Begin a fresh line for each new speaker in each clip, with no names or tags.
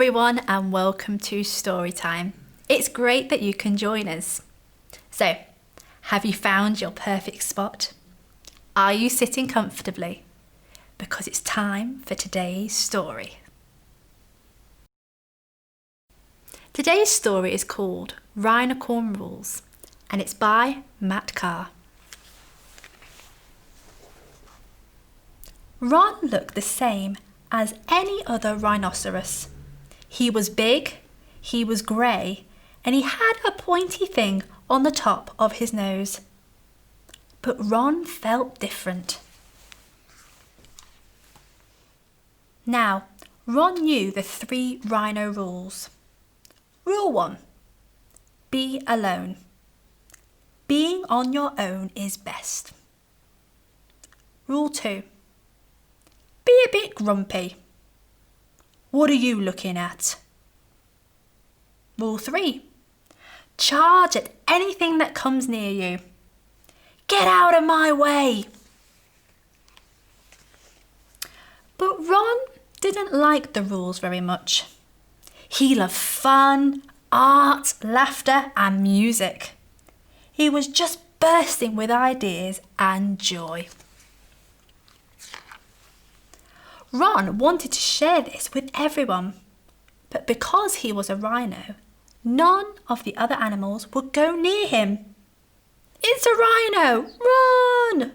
everyone and welcome to Storytime. It's great that you can join us. So, have you found your perfect spot? Are you sitting comfortably? Because it's time for today's story. Today's story is called Rhinocorn Rules and it's by Matt Carr. Ron looked the same as any other rhinoceros. He was big, he was grey, and he had a pointy thing on the top of his nose. But Ron felt different. Now, Ron knew the 3 rhino rules. Rule 1. Be alone. Being on your own is best. Rule 2. Be a bit grumpy. What are you looking at? Rule 3. Charge at anything that comes near you. Get out of my way. But Ron didn't like the rules very much. He loved fun, art, laughter and music. He was just bursting with ideas and joy. Ron wanted to share this with everyone, but because he was a rhino, none of the other animals would go near him. It's a rhino! Run!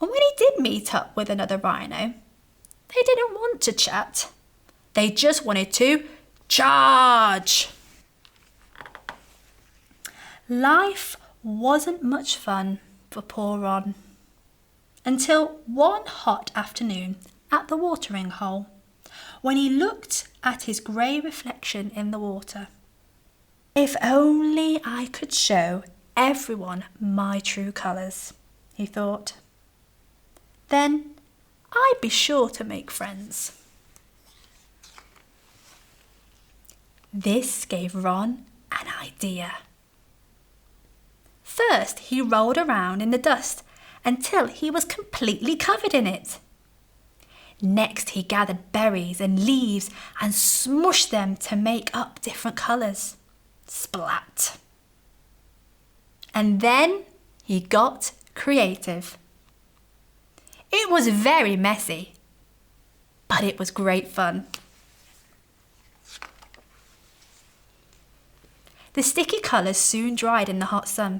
And when he did meet up with another rhino, they didn't want to chat. They just wanted to charge. Life wasn't much fun for poor Ron. Until one hot afternoon at the watering hole, when he looked at his grey reflection in the water. If only I could show everyone my true colours, he thought. Then I'd be sure to make friends. This gave Ron an idea. First, he rolled around in the dust until he was completely covered in it. Next, he gathered berries and leaves and smushed them to make up different colours. Splat! And then he got creative. It was very messy, but it was great fun. The sticky colours soon dried in the hot sun.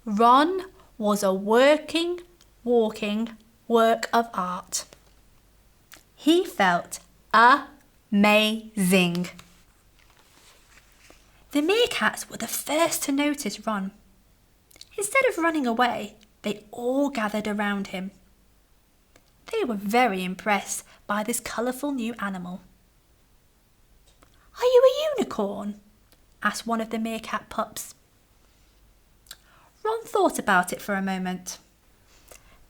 Ron was a walking work of art. He felt amazing. The meerkats were the first to notice Ron. Instead of running away, they all gathered around him. They were very impressed by this colourful new animal. "Are you a unicorn?" asked one of the meerkat pups. Ron thought about it for a moment.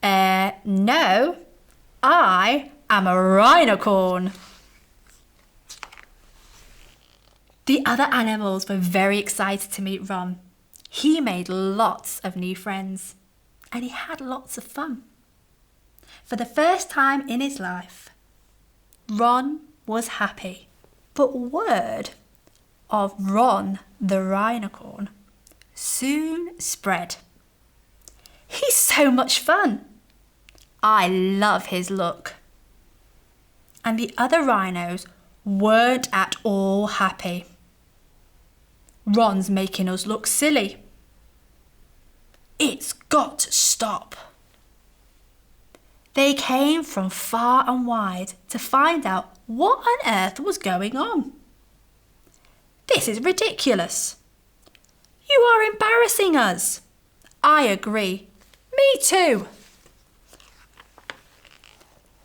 No, I am a rhinocorn. The other animals were very excited to meet Ron. He made lots of new friends and he had lots of fun. For the first time in his life, Ron was happy. But word of Ron the Rhinocorn soon spread. He's so much fun. I love his look. And the other rhinos weren't at all happy. Ron's making us look silly. It's got to stop. They came from far and wide to find out what on earth was going on. This is ridiculous. You are embarrassing us. I agree. Me too.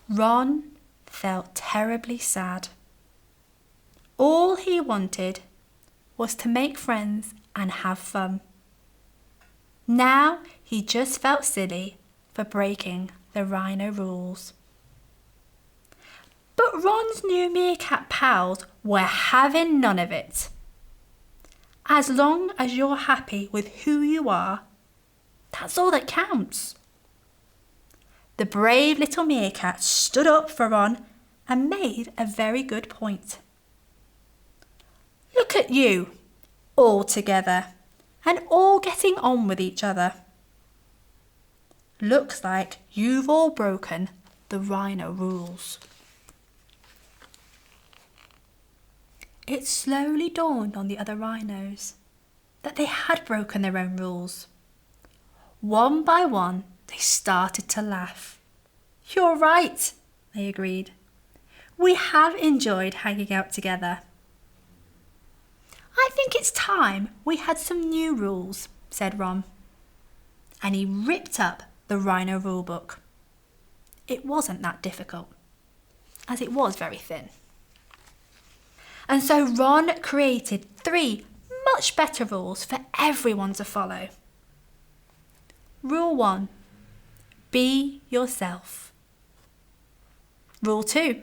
Ron felt terribly sad. All he wanted was to make friends and have fun. Now he just felt silly for breaking the rhino rules. But Ron's new meerkat pals were having none of it. As long as you're happy with who you are, that's all that counts. The brave little meerkat stood up for Ron and made a very good point. Look at you, all together, and all getting on with each other. Looks like you've all broken the Rhino rules. It slowly dawned on the other rhinos that they had broken their own rules. One by one, they started to laugh. You're right, they agreed. We have enjoyed hanging out together. I think it's time we had some new rules, said Ron. And he ripped up the Rhino rulebook. It wasn't that difficult, as it was very thin. And so Ron created 3 much better rules for everyone to follow. Rule 1, be yourself. Rule 2,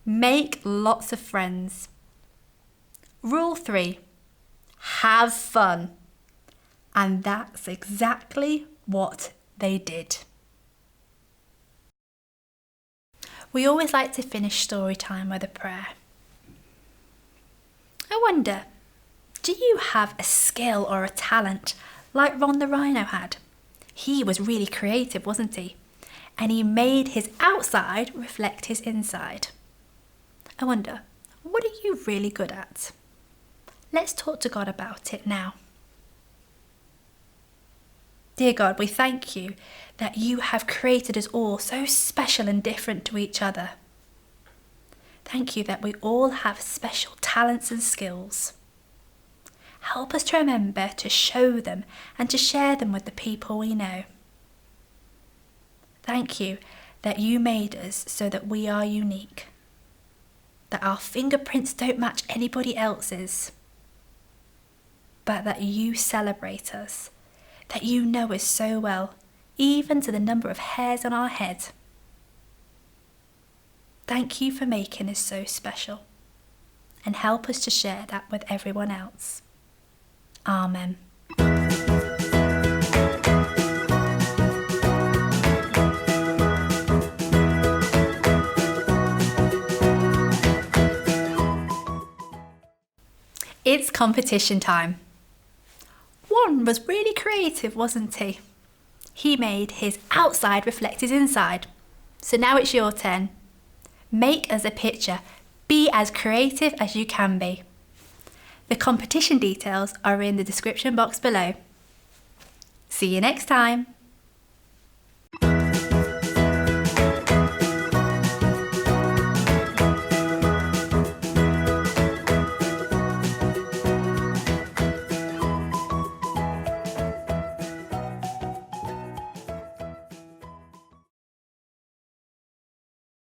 make lots of friends. Rule 3, have fun. And that's exactly what they did. We always like to finish story time with a prayer. I wonder, do you have a skill or a talent like Ron the Rhino had? He was really creative, wasn't he? And he made his outside reflect his inside. I wonder, what are you really good at? Let's talk to God about it now. Dear God, we thank you that you have created us all so special and different to each other. Thank you that we all have special talents and skills. Help us to remember to show them and to share them with the people we know. Thank you that you made us so that we are unique, that our fingerprints don't match anybody else's, but that you celebrate us, that you know us so well, even to the number of hairs on our head. Thank you for making us so special, and help us to share that with everyone else. Amen. It's competition time. One was really creative, wasn't he? He made his outside reflect his inside. So now it's your turn. Make us a picture. Be as creative as you can be. The competition details are in the description box below. See you next time.